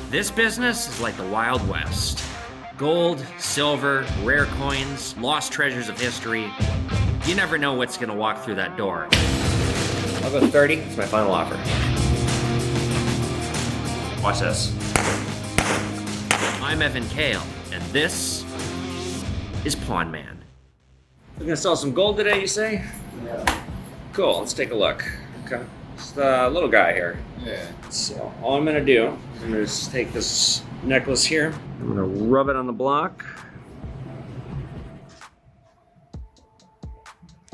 This business is like the Wild West. Gold, silver, rare coins, lost treasures of history. You never know what's gonna walk through that door. I'll go 30, it's my final offer. Watch this. I'm Evan Kale, and this is Pawn Man. We're gonna sell some gold today, you say? Yeah. Cool, let's take a look. Okay. It's the little guy here. Yeah. So all I'm gonna do, I'm gonna just take this necklace here. I'm gonna rub it on the block.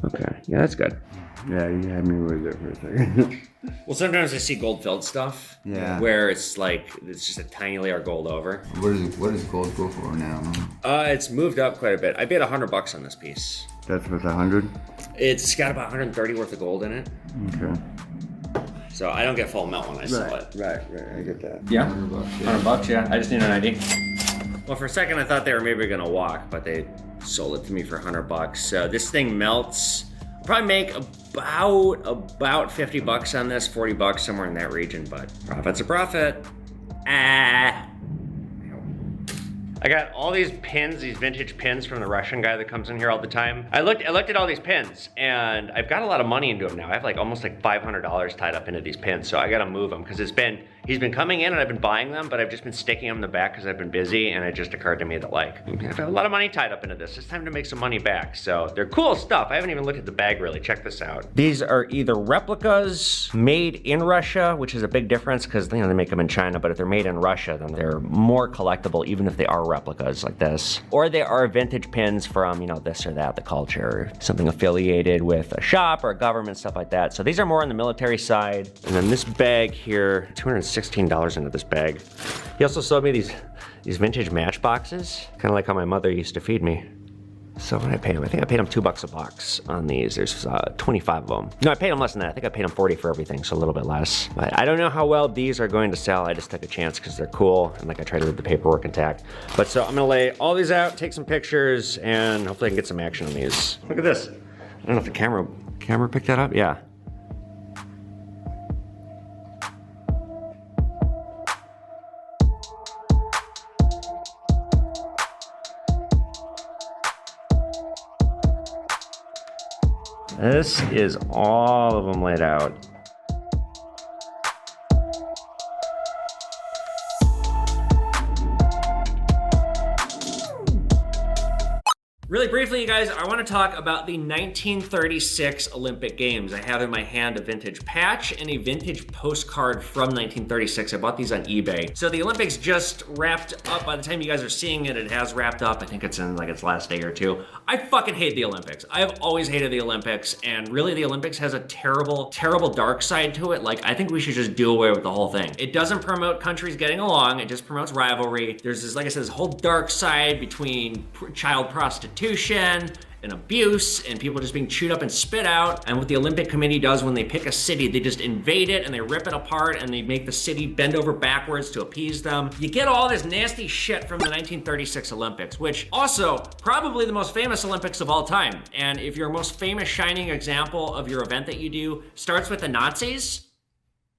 Okay, yeah, that's good. Yeah, you had me with it for a second. Well, sometimes I see gold-filled stuff. Yeah. Where it's like, it's just a tiny layer of gold over. What does gold go for now? It's moved up quite a bit. I paid $100 on this piece. That's worth 100? It's got about 130 worth of gold in it. Okay. So I don't get full amount when I sell it. Right, I get that. Yeah. $100, $100, yeah. I just need an ID. Well, for a second I thought they were maybe gonna walk, but they sold it to me for $100. So this thing melts. I'll probably make about $50 on this, $40 somewhere in that region, but profit's a profit. I got all these pins, these vintage pins from the Russian guy that comes in here all the time. I looked at all these pins, and I've got a lot of money into them now. I have like almost like $500 tied up into these pins, so I gotta move them because he's been coming in and I've been buying them, but I've just been sticking them in the back because I've been busy, and it just occurred to me that like, I have a lot of money tied up into this. It's time to make some money back. So they're cool stuff. I haven't even looked at the bag really. Check this out. These are either replicas made in Russia, which is a big difference because they make them in China, but if they're made in Russia, then they're more collectible even if they are replicas like this. Or they are vintage pins from, this or that, the culture, something affiliated with a shop or a government, stuff like that. So these are more on the military side. And then this bag here, $216 into this bag. He also sold me these vintage matchboxes, kind of like how my mother used to feed me. So what did I pay him? I think I paid him $2 a box on these. There's 25 of them. No, I paid him less than that. I think I paid him 40 for everything, so a little bit less. But I don't know how well these are going to sell. I just took a chance because they're cool, and like I tried to leave the paperwork intact. But so I'm gonna lay all these out, take some pictures, and hopefully I can get some action on these. Look at this. I don't know if the camera picked that up. Yeah. This is all of them laid out. Really briefly, you guys, I want to talk about the 1936 Olympic Games. I have in my hand a vintage patch and a vintage postcard from 1936. I bought these on eBay. So the Olympics just wrapped up. By the time you guys are seeing it, it has wrapped up. I think it's in like its last day or two. I fucking hate the Olympics. I have always hated the Olympics, and really the Olympics has a terrible, terrible dark side to it. Like, I think we should just do away with the whole thing. It doesn't promote countries getting along. It just promotes rivalry. There's this, like I said, this whole dark side between child prostitution and abuse and people just being chewed up and spit out. And what the Olympic Committee does when they pick a city, they just invade it and they rip it apart and they make the city bend over backwards to appease them. You get all this nasty shit from the 1936 Olympics, which also probably the most famous Olympics of all time. And if your most famous shining example of your event that you do starts with the Nazis,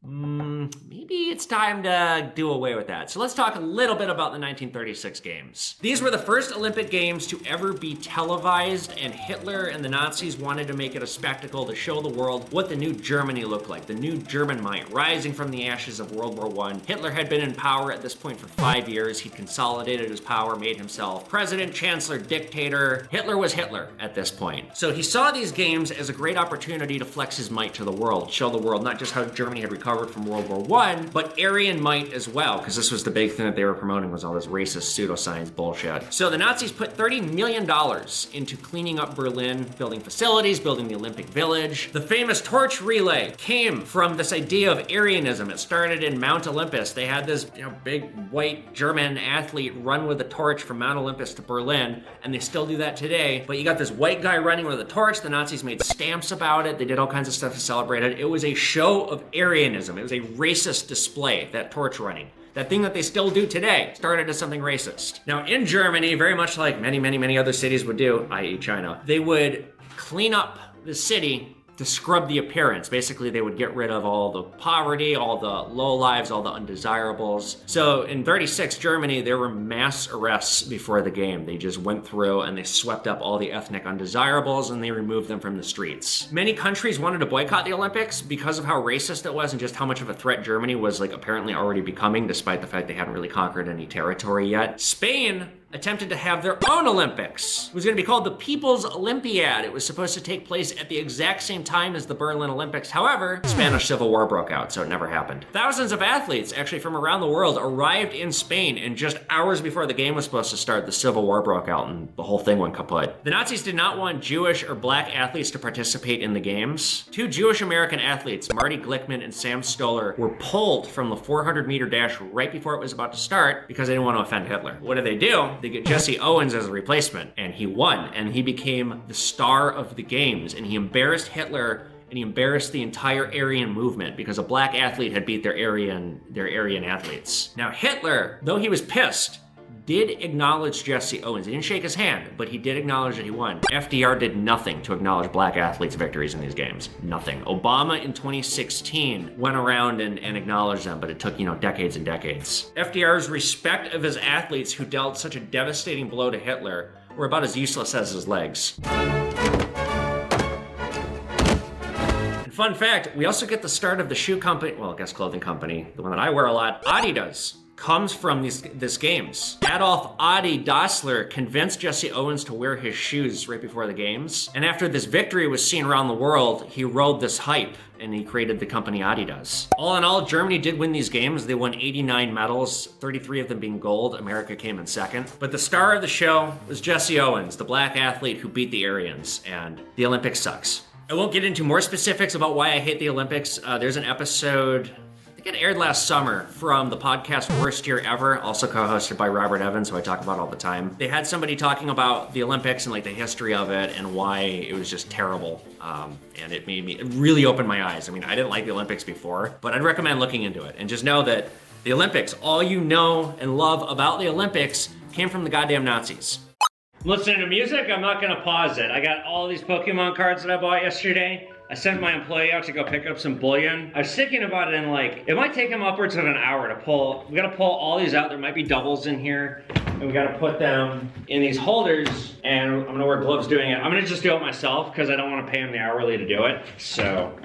maybe it's time to do away with that. So let's talk a little bit about the 1936 Games. These were the first Olympic Games to ever be televised, and Hitler and the Nazis wanted to make it a spectacle to show the world what the new Germany looked like, the new German might, rising from the ashes of World War I. Hitler had been in power at this point for 5 years. He consolidated his power, made himself president, chancellor, dictator. Hitler was Hitler at this point. So he saw these games as a great opportunity to flex his might to the world, show the world not just how Germany had recovered from World War I, but Aryan might as well, because this was the big thing that they were promoting, was all this racist pseudoscience bullshit. So the Nazis put $30 million into cleaning up Berlin, building facilities, building the Olympic Village. The famous torch relay came from this idea of Aryanism. It started in Mount Olympus. They had this big white German athlete run with a torch from Mount Olympus to Berlin, and they still do that today. But you got this white guy running with a torch. The Nazis made stamps about it. They did all kinds of stuff to celebrate it. It was a show of Aryanism. It was a racist display, that torch running. That thing that they still do today started as something racist. Now in Germany, very much like many other cities would do, i.e. China, they would clean up the city to scrub the appearance. Basically, they would get rid of all the poverty, all the lowlives, all the undesirables. So in 36, Germany, there were mass arrests before the game. They just went through and they swept up all the ethnic undesirables and they removed them from the streets. Many countries wanted to boycott the Olympics because of how racist it was and just how much of a threat Germany was like apparently already becoming, despite the fact they hadn't really conquered any territory yet. Spain attempted to have their own Olympics. It was gonna be called the People's Olympiad. It was supposed to take place at the exact same time as the Berlin Olympics. However, Spanish Civil War broke out, so it never happened. Thousands of athletes, actually from around the world, arrived in Spain, and just hours before the game was supposed to start, the Civil War broke out and the whole thing went kaput. The Nazis did not want Jewish or black athletes to participate in the games. Two Jewish American athletes, Marty Glickman and Sam Stoller, were pulled from the 400-meter dash right before it was about to start because they didn't want to offend Hitler. What did they do? They get Jesse Owens as a replacement, and he won, and he became the star of the games, and he embarrassed Hitler, and he embarrassed the entire Aryan movement because a black athlete had beat their Aryan athletes. Now Hitler, though he was pissed, did acknowledge Jesse Owens. He didn't shake his hand, but he did acknowledge that he won. FDR did nothing to acknowledge black athletes' victories in these games. Nothing. Obama in 2016 went around and acknowledged them, but it took, decades and decades. FDR's respect of his athletes who dealt such a devastating blow to Hitler were about as useless as his legs. And fun fact, we also get the start of the shoe company, well, I guess clothing company, the one that I wear a lot, Adidas, comes from this games. Adolf Adi Dassler convinced Jesse Owens to wear his shoes right before the games. And after this victory was seen around the world, he rode this hype and he created the company Adidas. All in all, Germany did win these games. They won 89 medals, 33 of them being gold. America came in second. But the star of the show was Jesse Owens, the black athlete who beat the Aryans, and the Olympics sucks. I won't get into more specifics about why I hate the Olympics. There's an episode, it aired last summer, from the podcast Worst Year Ever, also co-hosted by Robert Evans, who I talk about all the time. They had somebody talking about the Olympics and like the history of it and why it was just terrible. And it really opened my eyes. I mean, I didn't like the Olympics before, but I'd recommend looking into it. And just know that the Olympics, all you know and love about the Olympics came from the goddamn Nazis. I'm listening to music, I'm not gonna pause it. I got all these Pokemon cards that I bought yesterday. I sent my employee out to go pick up some bullion. I was thinking about it and it might take him upwards of an hour to pull. We gotta pull all these out. There might be doubles in here. And we gotta put them in these holders, and I'm gonna wear gloves doing it. I'm gonna just do it myself because I don't wanna pay him the hourly to do it. So.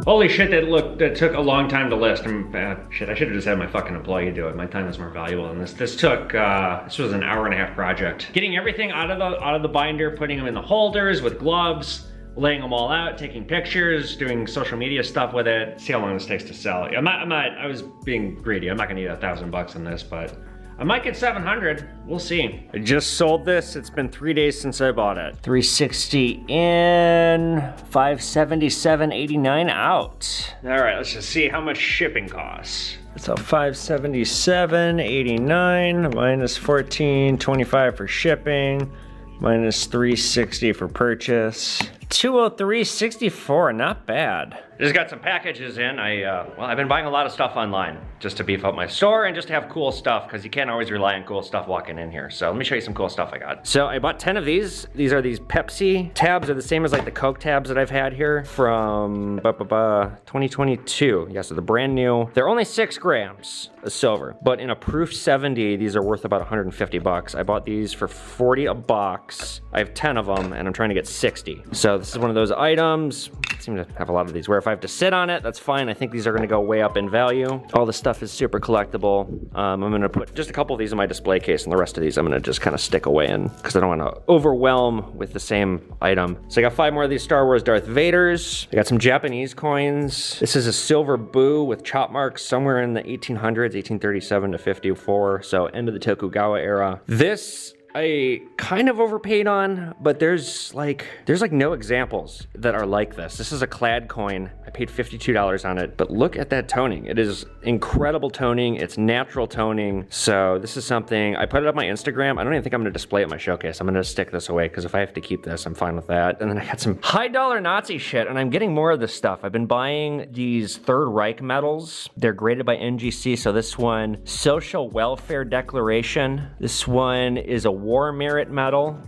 Holy shit, that took a long time to list. Shit, I should have just had my fucking employee do it. My time is more valuable than this. This was an hour-and-a-half project. Getting everything out of the binder, putting them in the holders with gloves, laying them all out, taking pictures, doing social media stuff with it. See how long this takes to sell. I was being greedy. I'm not gonna need $1,000 on this, but I might get 700, we'll see. I just sold this, it's been 3 days since I bought it. 360 in, 577.89 out. All right, let's just see how much shipping costs. So 577.89 minus 14.25 for shipping, minus 360 for purchase. 203.64, not bad. Just got some packages in. I've been buying a lot of stuff online just to beef up my store and just to have cool stuff because you can't always rely on cool stuff walking in here. So let me show you some cool stuff I got. So I bought 10 of these. These are these Pepsi tabs. They're the same as like the Coke tabs that I've had here from 2022. Yeah, so they're brand new. They're only 6 grams of silver, but in a proof 70, these are worth about 150 bucks. I bought these for 40 a box. I have 10 of them and I'm trying to get 60. So this is one of those items. I seem to have a lot of these where if I have to sit on it, that's fine. I think these are gonna go way up in value. All this stuff is super collectible. I'm gonna put just a couple of these in my display case and the rest of these I'm gonna just kind of stick away in because I don't wanna overwhelm with the same item. So I got 5 more of these Star Wars Darth Vaders. I got some Japanese coins. This is a silver boo with chop marks somewhere in the 1800s, 1837 to 54. So end of the Tokugawa era. This I kind of overpaid on, but there's like no examples that are like this. This is a clad coin. I paid $52 on it, but look at that toning. It is incredible toning. It's natural toning. So this is something, I put it up my Instagram. I don't even think I'm gonna display it in my showcase. I'm gonna stick this away because if I have to keep this, I'm fine with that. And then I got some high dollar Nazi shit and I'm getting more of this stuff. I've been buying these Third Reich medals. They're graded by NGC. So this one, Social Welfare Declaration. This one is a War Merit Medal.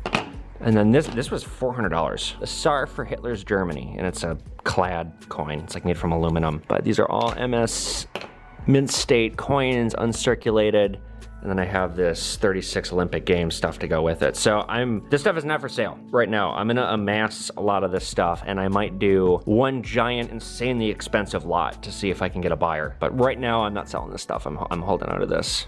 And then this was $400. The Tsar for Hitler's Germany, and it's a clad coin. It's like made from aluminum. But these are all MS Mint State coins, uncirculated. And then I have this 36 Olympic Games stuff to go with it. So this stuff is not for sale right now. I'm gonna amass a lot of this stuff, and I might do one giant, insanely expensive lot to see if I can get a buyer. But right now, I'm not selling this stuff. I'm holding out of this.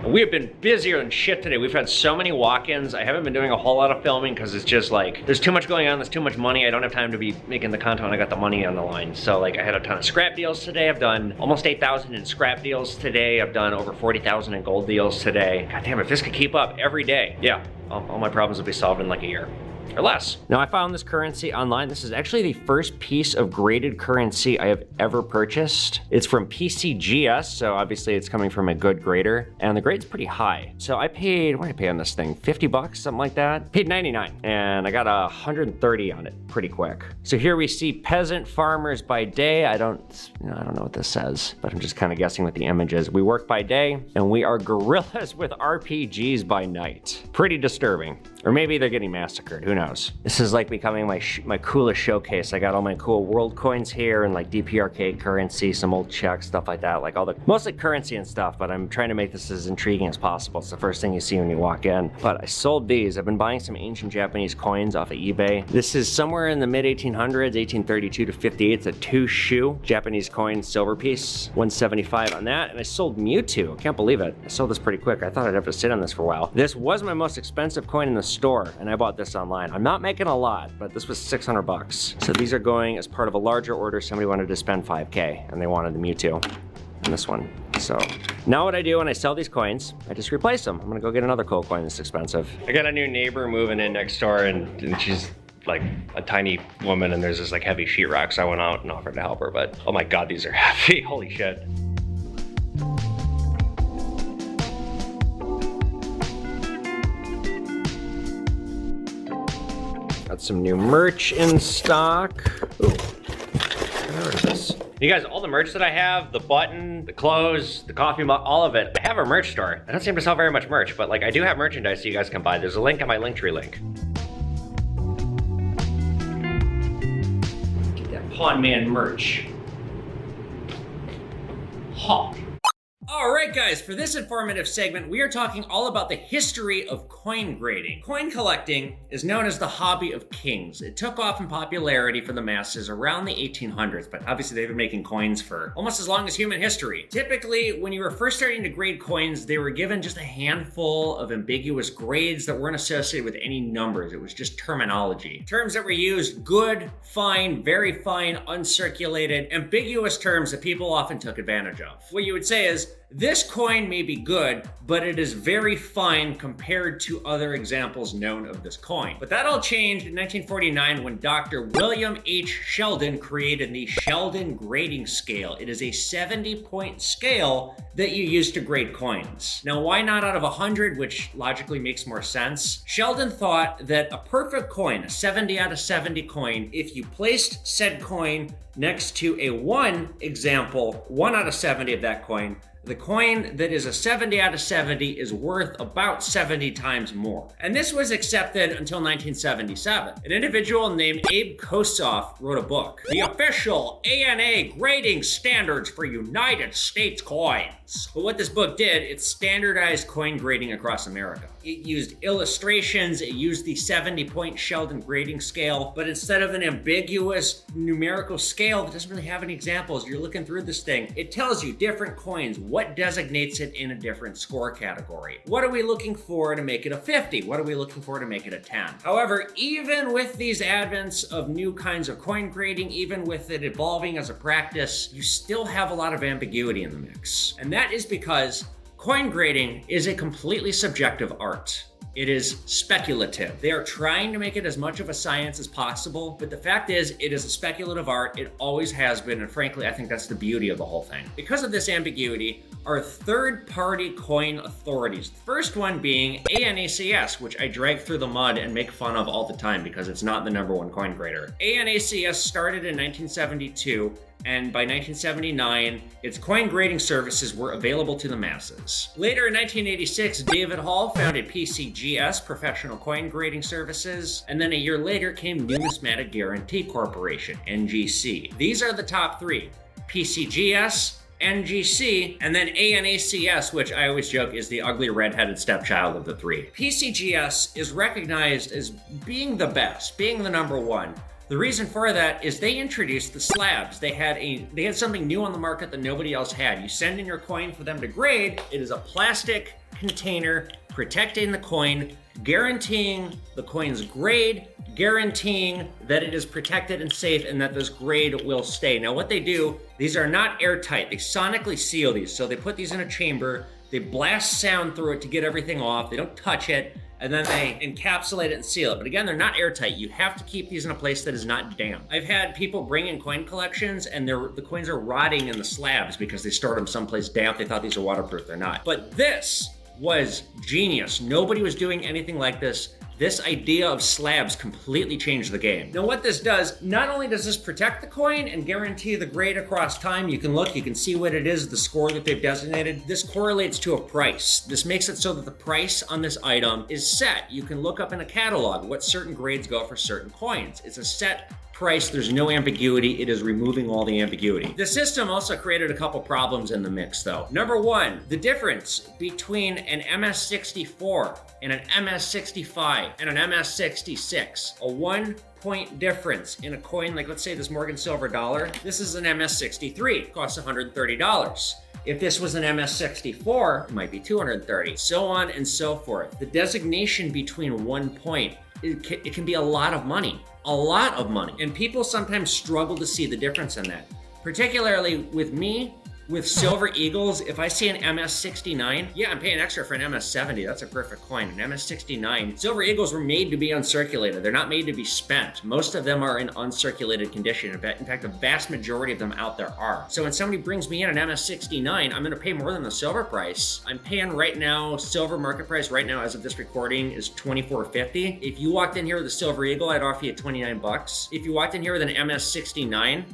We have been busier than shit today. We've had so many walk-ins. I haven't been doing a whole lot of filming because it's just like, there's too much going on, there's too much money. I don't have time to be making the content when I got the money on the line. So like, I had a ton of scrap deals today. I've done almost 8,000 in scrap deals today. I've done over 40,000 in gold deals today. God damn, if this could keep up every day, yeah, all my problems will be solved in like a year. Or less. Now I found this currency online. This is actually the first piece of graded currency I have ever purchased. It's from PCGS, so obviously it's coming from a good grader, and the grade's pretty high. So I paid, what did I pay on this thing? 50 bucks, something like that? Paid 99, and I got 130 on it pretty quick. So here we see peasant farmers by day. I don't know what this says, but I'm just kind of guessing with the images. We work by day, and we are guerrillas with RPGs by night. Pretty disturbing. Or maybe they're getting massacred, who knows? This is like becoming my coolest showcase. I got all my cool world coins here and like DPRK currency, some old checks, stuff like that. Like mostly currency and stuff, but I'm trying to make this as intriguing as possible. It's the first thing you see when you walk in. But I sold these. I've been buying some ancient Japanese coins off of eBay. This is somewhere in the mid 1800s, 1832 to 58. It's a 2-shoe Japanese coin silver piece, 175 on that. And I sold Mewtwo. I can't believe it. I sold this pretty quick. I thought I'd have to sit on this for a while. This was my most expensive coin in the store, and I bought this online. I'm not making a lot, but this was 600 bucks. So these are going as part of a larger order. Somebody wanted to spend 5K, and they wanted the Mewtwo and this one. So now what I do when I sell these coins, I just replace them. I'm gonna go get another cool coin that's expensive. I got a new neighbor moving in next door, and she's like a tiny woman, and there's this like heavy sheetrock, so I went out and offered to help her, but oh my God, these are heavy, holy shit. Got some new merch in stock. Ooh, where is this? You guys, all the merch that I have, the button, the clothes, the coffee mug, all of it, I have a merch store. I don't seem to sell very much merch, but like I do have merchandise so you guys can buy. There's a link on my Linktree link. Get that Pawn Man merch. Ha. All right, guys, for this informative segment, we are talking all about the history of coin grading. Coin collecting is known as the hobby of kings. It took off in popularity for the masses around the 1800s, but obviously they've been making coins for almost as long as human history. Typically, when you were first starting to grade coins, they were given just a handful of ambiguous grades that weren't associated with any numbers. It was just terminology. Terms that were used: good, fine, very fine, uncirculated, ambiguous terms that people often took advantage of. What you would say is, this coin may be good, but it is very fine compared to other examples known of this coin. But that all changed in 1949 when Dr. William H. Sheldon created the Sheldon grading scale. It is a 70-point scale that you use to grade coins. Now, why not out of 100, which logically makes more sense? Sheldon thought that a perfect coin, a 70 out of 70 coin, if you placed said coin next to a 1 example, 1 out of 70 of that coin, the coin that is a 70 out of 70 is worth about 70 times more. And this was accepted until 1977. An individual named Abe Kosoff wrote a book, The Official ANA Grading Standards for United States Coins. But what this book did, it standardized coin grading across America. It used illustrations, it used the 70-point Sheldon grading scale, but instead of an ambiguous numerical scale that doesn't really have any examples, you're looking through this thing, it tells you different coins, what designates it in a different score category. What are we looking for to make it a 50? What are we looking for to make it a 10? However, even with these advents of new kinds of coin grading, even with it evolving as a practice, you still have a lot of ambiguity in the mix. And that is because coin grading is a completely subjective art. It is speculative. They are trying to make it as much of a science as possible, but the fact is, it is a speculative art. It always has been, and frankly, I think that's the beauty of the whole thing. Because of this ambiguity, are third-party coin authorities. The first one being ANACS, which I drag through the mud and make fun of all the time because it's not the #1 coin grader. ANACS started in 1972 and by 1979, its coin grading services were available to the masses. Later in 1986, David Hall founded PCGS, Professional Coin Grading Services, and then a year later came Numismatic Guarantee Corporation, NGC. These are the top three: PCGS, NGC, and then ANACS, which I always joke is the ugly redheaded stepchild of the three. PCGS is recognized as being the best, being the number one. The reason for that is they introduced the slabs. They had something new on the market that nobody else had. You send in your coin for them to grade. It is a plastic container protecting the coin, guaranteeing the coin's grade, guaranteeing that it is protected and safe and that this grade will stay. Now what they do, these are not airtight. They sonically seal these. So they put these in a chamber, they blast sound through it to get everything off. They don't touch it, and then they encapsulate it and seal it. But again, they're not airtight. You have to keep these in a place that is not damp. I've had people bring in coin collections and the coins are rotting in the slabs because they stored them someplace damp. They thought these are waterproof, they're not. But this was genius. Nobody was doing anything like this. This idea of slabs completely changed the game. Now what this does, not only does this protect the coin and guarantee the grade across time, you can look, you can see what it is, the score that they've designated. This correlates to a price. This makes it so that the price on this item is set. You can look up in a catalog what certain grades go for certain coins. It's a set price, there's no ambiguity, it is removing all the ambiguity. The system also created a couple problems in the mix though. Number one, the difference between an MS64 and an MS65 and an MS66, a 1-point difference in a coin, like let's say this Morgan Silver dollar, this is an MS63, it costs $130. If this was an MS64, it might be $230, so on and so forth. The designation between 1 point, it can be a lot of money. A lot of money. And people sometimes struggle to see the difference in that. Particularly with me, with Silver Eagles, if I see an MS69, yeah, I'm paying extra for an MS70. That's a perfect coin. An MS69. Silver Eagles were made to be uncirculated. They're not made to be spent. Most of them are in uncirculated condition. In fact, a vast majority of them out there are. So when somebody brings me in an MS69, I'm gonna pay more than the silver price. I'm paying right now, silver market price right now as of this recording is $24.50. If you walked in here with a Silver Eagle, I'd offer you 29 bucks. If you walked in here with an MS69,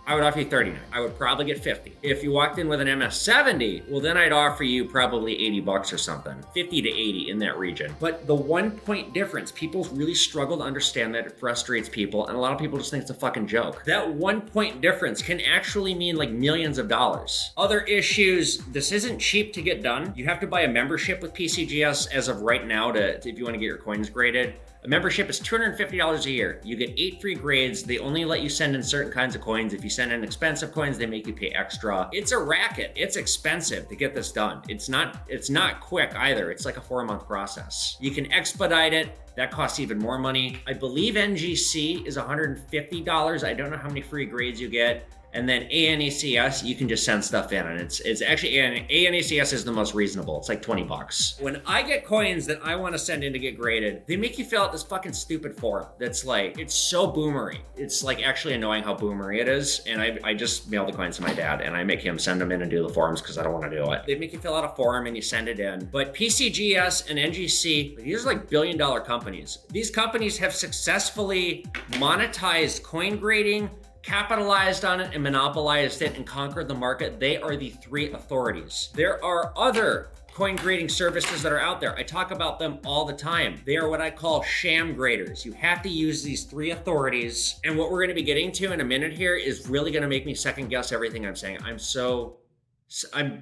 I would offer you 39. I would probably get 50. If you walked in with an MS70, well then I'd offer you probably 80 bucks or something. 50 to 80 in that region. But the 1 point difference, people really struggle to understand that. It frustrates people, and a lot of people just think it's a fucking joke. That 1 point difference can actually mean like millions of dollars. Other issues, this isn't cheap to get done. You have to buy a membership with PCGS as of right now if you want to get your coins graded. A membership is $250 a year. You get 8 free grades. They only let you send in certain kinds of coins. If you send in expensive coins, they make you pay extra. It's a racket. It's expensive to get this done. It's not quick either. It's like a 4-month process. You can expedite it. That costs even more money. I believe NGC is $150. I don't know how many free grades you get. And then ANACS, you can just send stuff in, and it's actually, ANACS is the most reasonable. It's like 20 bucks. When I get coins that I want to send in to get graded, they make you fill out this fucking stupid form that's like, it's so boomery. It's like actually annoying how boomery it is. And I just mail the coins to my dad and I make him send them in and do the forms because I don't want to do it. They make you fill out a form and you send it in. But PCGS and NGC, these are like billion-dollar companies. These companies have successfully monetized coin grading, capitalized on it and monopolized it and conquered the market. They are the 3 authorities. There are other coin grading services that are out there. I talk about them all the time. They are what I call sham graders. You have to use these 3 authorities. And what we're gonna be getting to in a minute here is really gonna make me second guess everything I'm saying. I'm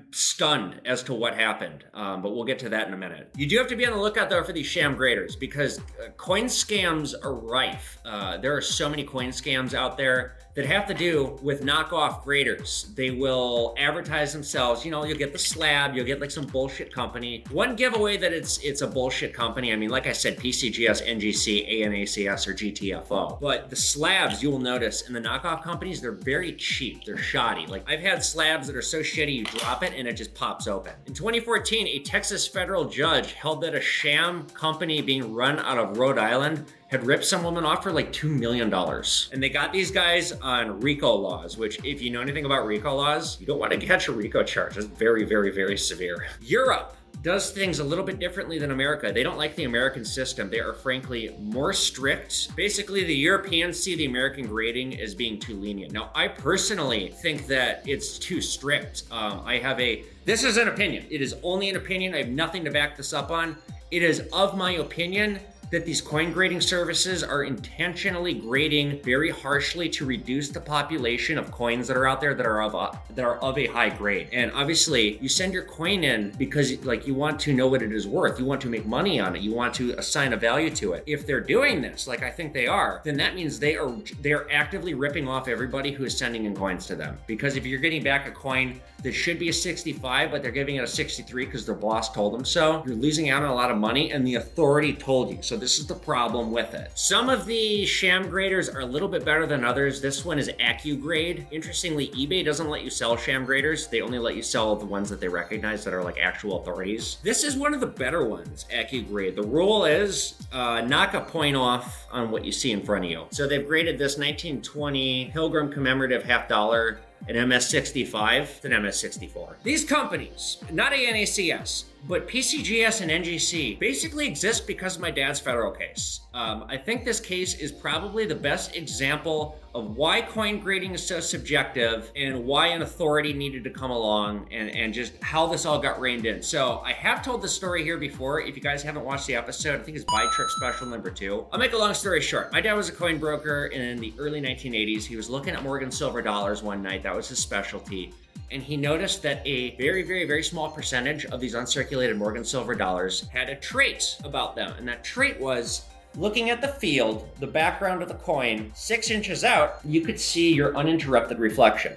stunned as to what happened, but we'll get to that in a minute. You do have to be on the lookout though for these sham graders because coin scams are rife. There are so many coin scams out there that have to do with knockoff graders. They will advertise themselves, you know, you'll get the slab, you'll get like some bullshit company. One giveaway that it's a bullshit company, I mean, like I said, PCGS, NGC, ANACS, or GTFO. But the slabs, you will notice, and the knockoff companies, they're very cheap, they're shoddy. Like I've had slabs that are so shitty, you drop it and it just pops open. In 2014, a Texas federal judge held that a sham company being run out of Rhode Island had ripped some woman off for like $2 million. And they got these guys on RICO laws, which if you know anything about RICO laws, you don't want to catch a RICO charge. It's very, very, very severe. Europe does things a little bit differently than America. They don't like the American system. They are frankly more strict. Basically, the Europeans see the American grading as being too lenient. Now, I personally think that it's too strict. This is an opinion. It is only an opinion. I have nothing to back this up on. It is of my opinion that these coin grading services are intentionally grading very harshly to reduce the population of coins that are out there that are of a high grade. And obviously, you send your coin in because like you want to know what it is worth. You want to make money on it. You want to assign a value to it. If they're doing this, like I think they are, then that means they are actively ripping off everybody who is sending in coins to them. Because if you're getting back a coin that should be a 65, but they're giving it a 63 because their boss told them so, you're losing out on a lot of money and the authority told you. So this is the problem with it. Some of the sham graders are a little bit better than others. This one is AccuGrade. Interestingly, eBay doesn't let you sell sham graders. They only let you sell the ones that they recognize that are like actual authorities. This is one of the better ones, AccuGrade. The rule is knock a point off on what you see in front of you. So they've graded this 1920 Pilgrim commemorative $50, an MS65, it's an MS64. These companies, not a NACS, but PCGS and NGC basically exist because of my dad's federal case. I think this case is probably the best example of why coin grading is so subjective and why an authority needed to come along and just how this all got reined in. So I have told this story here before. If you guys haven't watched the episode, I think it's Buy Trip Special number 2. I'll make a long story short. My dad was a coin broker in the early 1980s. He was looking at Morgan silver dollars one night. That was his specialty. And he noticed that a very, very, very small percentage of these uncirculated Morgan silver dollars had a trait about them. And that trait was looking at the field, the background of the coin, 6 inches out, you could see your uninterrupted reflection,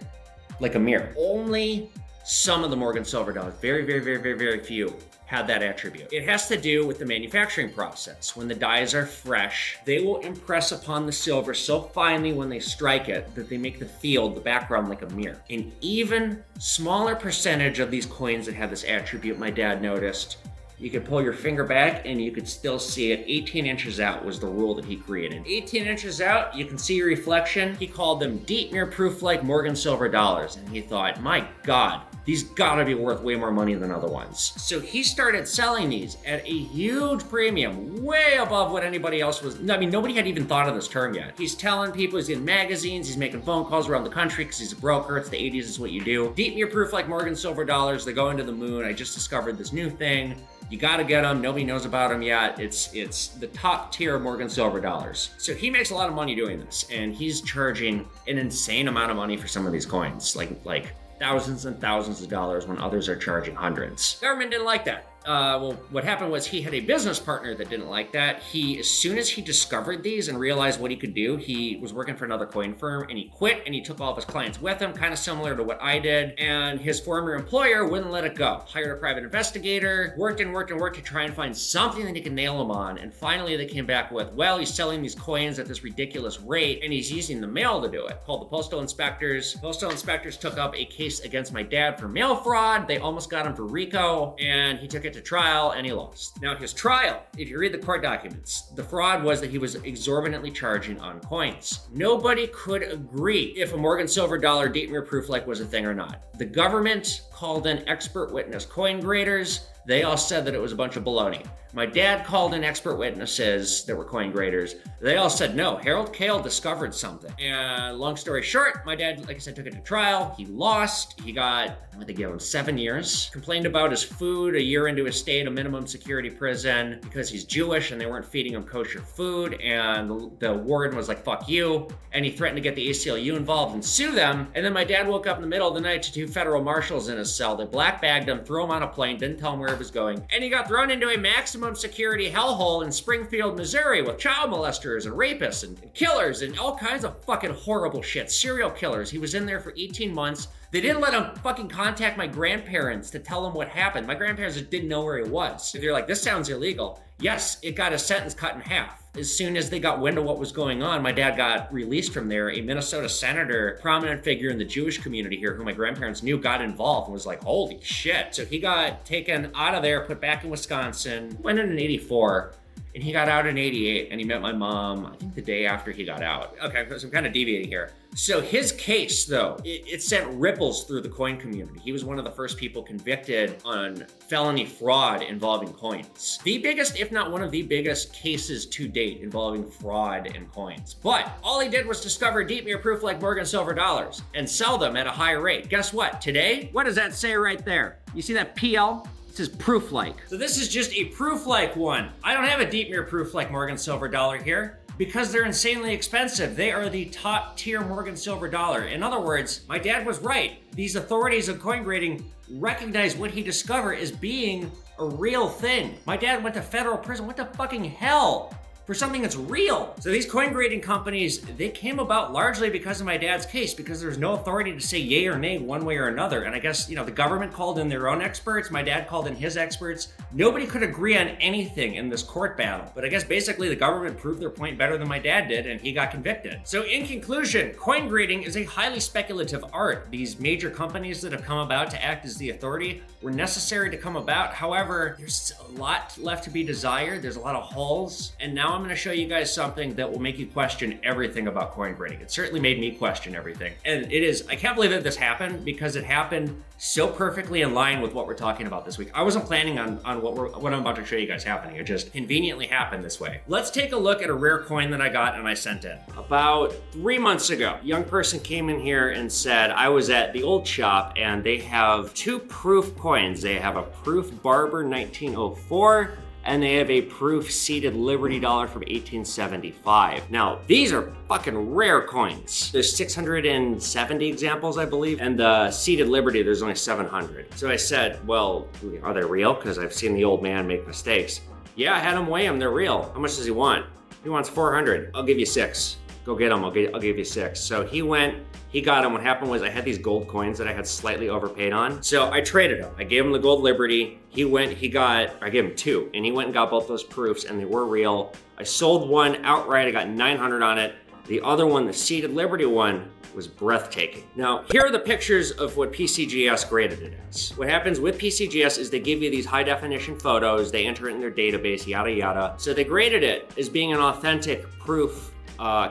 like a mirror. Only some of the Morgan silver dollars, very, very, very, very, very few, had that attribute. It has to do with the manufacturing process. When the dies are fresh, they will impress upon the silver so finely when they strike it that they make the field, the background, like a mirror. An even smaller percentage of these coins that have this attribute, my dad noticed, you could pull your finger back and you could still see it. 18 inches out was the rule that he created. 18 inches out, you can see your reflection. He called them deep mirror proof like Morgan silver dollars. And he thought, my God, these gotta be worth way more money than other ones. So he started selling these at a huge premium, way above what anybody else was. I mean, nobody had even thought of this term yet. He's telling people, he's in magazines, he's making phone calls around the country because he's a broker. It's the 80s, is what you do. Deep mirror proof like Morgan silver dollars. They go into the moon. I just discovered this new thing. You gotta get them. Nobody knows about them yet. It's the top tier Morgan silver dollars. So he makes a lot of money doing this, and he's charging an insane amount of money for some of these coins, like thousands and thousands of dollars when others are charging hundreds. Government didn't like that. Well, what happened was he had a business partner that didn't like that. As soon as he discovered these and realized what he could do, he was working for another coin firm and he quit and he took all of his clients with him, kind of similar to what I did. And his former employer wouldn't let it go. Hired a private investigator, worked to try and find something that he could nail him on. And finally they came back with, well, he's selling these coins at this ridiculous rate and he's using the mail to do it. Called the postal inspectors. Postal inspectors took up a case against my dad for mail fraud. They almost got him for RICO and he took it to trial and he lost. Now his trial, if you read the court documents, the fraud was that he was exorbitantly charging on coins. Nobody could agree if a Morgan silver dollar deep mirror proof like was a thing or not. The government called in expert witness coin graders. They all said that it was a bunch of baloney. My dad called in expert witnesses that were coin graders. They all said, no, Harold Kale discovered something. And long story short, my dad, like I said, took it to trial. He lost. He got, I think they gave him 7 years. Complained about his food a year into his stay at a minimum security prison because he's Jewish and they weren't feeding him kosher food. And the warden was like, fuck you. And he threatened to get the ACLU involved and sue them. And then my dad woke up in the middle of the night to 2 federal marshals in his cell. They black bagged him, threw him on a plane, didn't tell him where he was going. And he got thrown into a maximum security hellhole in Springfield, Missouri with child molesters and rapists and killers and all kinds of fucking horrible shit. Serial killers. He was in there for 18 months. They didn't let him fucking contact my grandparents to tell him what happened. My grandparents just didn't know where he was. If you're like, this sounds illegal. Yes, it got his sentence cut in half. As soon as they got wind of what was going on, my dad got released from there. A Minnesota senator, prominent figure in the Jewish community here, who my grandparents knew, got involved and was like, holy shit. So he got taken out of there, put back in Wisconsin, went in 84. and he got out in 88, and he met my mom, I think the day after he got out. Okay, so I'm kind of deviating here. So his case, though, it sent ripples through the coin community. He was one of the first people convicted on felony fraud involving coins. The biggest, if not one of the biggest cases to date involving fraud in coins. But all he did was discover deep mirror proof like Morgan silver dollars and sell them at a high rate. Guess what? Today, what does that say right there? You see that PL? It says proof like. So this is just a proof like one. I don't have a deep mirror proof like Morgan silver dollar here, because they're insanely expensive. They are the top tier Morgan silver dollar. In other words, my dad was right. These authorities of coin grading recognize what he discovered as being a real thing. My dad went to federal prison. What the fucking hell? For something that's real. So these coin grading companies, they came about largely because of my dad's case, because there's no authority to say yay or nay one way or another. And I guess, you know, the government called in their own experts, my dad called in his experts. Nobody could agree on anything in this court battle. But I guess basically the government proved their point better than my dad did, and he got convicted. So in conclusion, coin grading is a highly speculative art. These major companies that have come about to act as the authority were necessary to come about. However, there's a lot left to be desired. There's a lot of holes. And now I'm going to show you guys something that will make you question everything about coin grading. It certainly made me question everything. And it is, I can't believe that this happened, because it happened so perfectly in line with what we're talking about this week. I wasn't planning on what I'm about to show you guys happening. It just conveniently happened this way. Let's take a look at a rare coin that I got and I sent in. About 3 months ago, a young person came in here and said, I was at the old shop and they have two proof coins. They have a proof Barber 1904, and they have a proof seated Liberty dollar from 1875. Now, these are fucking rare coins. There's 670 examples, I believe, and the seated Liberty, there's only 700. So I said, well, are they real? Because I've seen the old man make mistakes. Yeah, I had him weigh them, they're real. How much does he want? He wants 400. I'll give you 6. Go get them, I'll give you 6. So he went, he got them. What happened was I had these gold coins that I had slightly overpaid on. So I traded them. I gave him the gold Liberty. He went, I gave him 2, and he went and got both those proofs, and they were real. I sold one outright, I got 900 on it. The other one, the seated Liberty one, was breathtaking. Now, here are the pictures of what PCGS graded it as. What happens with PCGS is they give you these high definition photos, they enter it in their database, yada yada. So they graded it as being an authentic proof,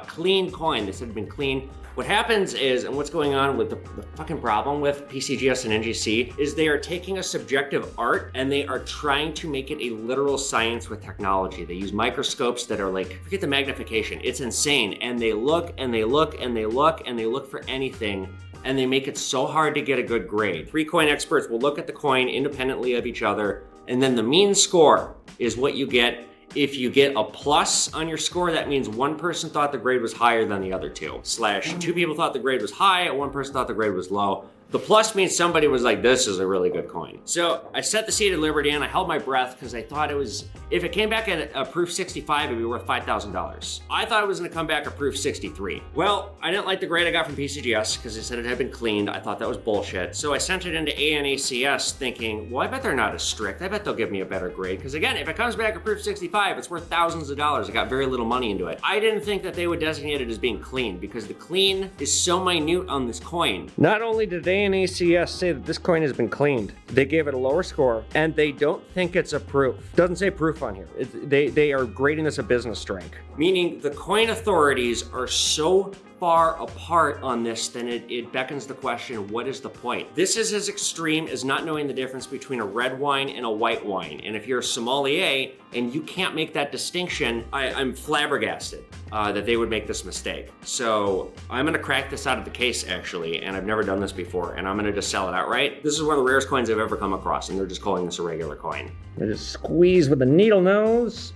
clean coin. This had been clean. What happens is, and what's going on with the fucking problem with PCGS and NGC, is they are taking a subjective art and they are trying to make it a literal science with technology. They use microscopes that are like, forget the magnification, it's insane. And they look and they look and they look and they look for anything, and they make it so hard to get a good grade. 3 coin experts will look at the coin independently of each other, and then the mean score is what you get. If you get a plus on your score, that means one person thought the grade was higher than the other two, / 2 people thought the grade was high and one person thought the grade was low. The plus means somebody was like, this is a really good coin. So I set the seated Liberty in, I held my breath because I thought it was, if it came back at a proof 65, it'd be worth $5,000. I thought it was gonna come back a proof 63. Well, I didn't like the grade I got from PCGS because they said it had been cleaned. I thought that was bullshit. So I sent it into ANACS thinking, well, I bet they're not as strict. I bet they'll give me a better grade. Because again, if it comes back a proof 65, it's worth thousands of dollars. I got very little money into it. I didn't think that they would designate it as being clean because the clean is so minute on this coin. Not only did ANACS say that this coin has been cleaned, they gave it a lower score, and they don't think it's a proof. Doesn't say proof on here. They are grading this a business strike. Meaning the coin authorities are so far apart on this, then it beckons the question, what is the point? This is as extreme as not knowing the difference between a red wine and a white wine. And if you're a sommelier and you can't make that distinction, I'm flabbergasted that they would make this mistake. So I'm gonna crack this out of the case actually, and I've never done this before, and I'm gonna just sell it outright. This is one of the rarest coins I've ever come across, and they're just calling this a regular coin. I just squeeze with the needle nose.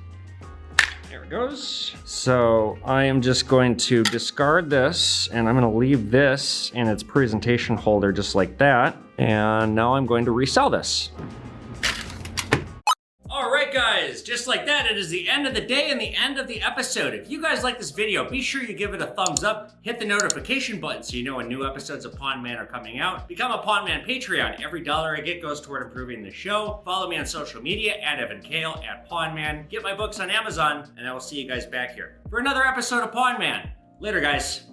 There it goes. So I am just going to discard this, and I'm going to leave this in its presentation holder just like that. And now I'm going to resell this. All right, guys, just like that, it is the end of the day and the end of the episode. If you guys like this video, be sure you give it a thumbs up, hit the notification button so you know when new episodes of Pawn Man are coming out. Become a Pawn Man Patreon. Every dollar I get goes toward improving the show. Follow me on social media, @EvanKale, @PawnMan. Get my books on Amazon, and I will see you guys back here for another episode of Pawn Man. Later, guys.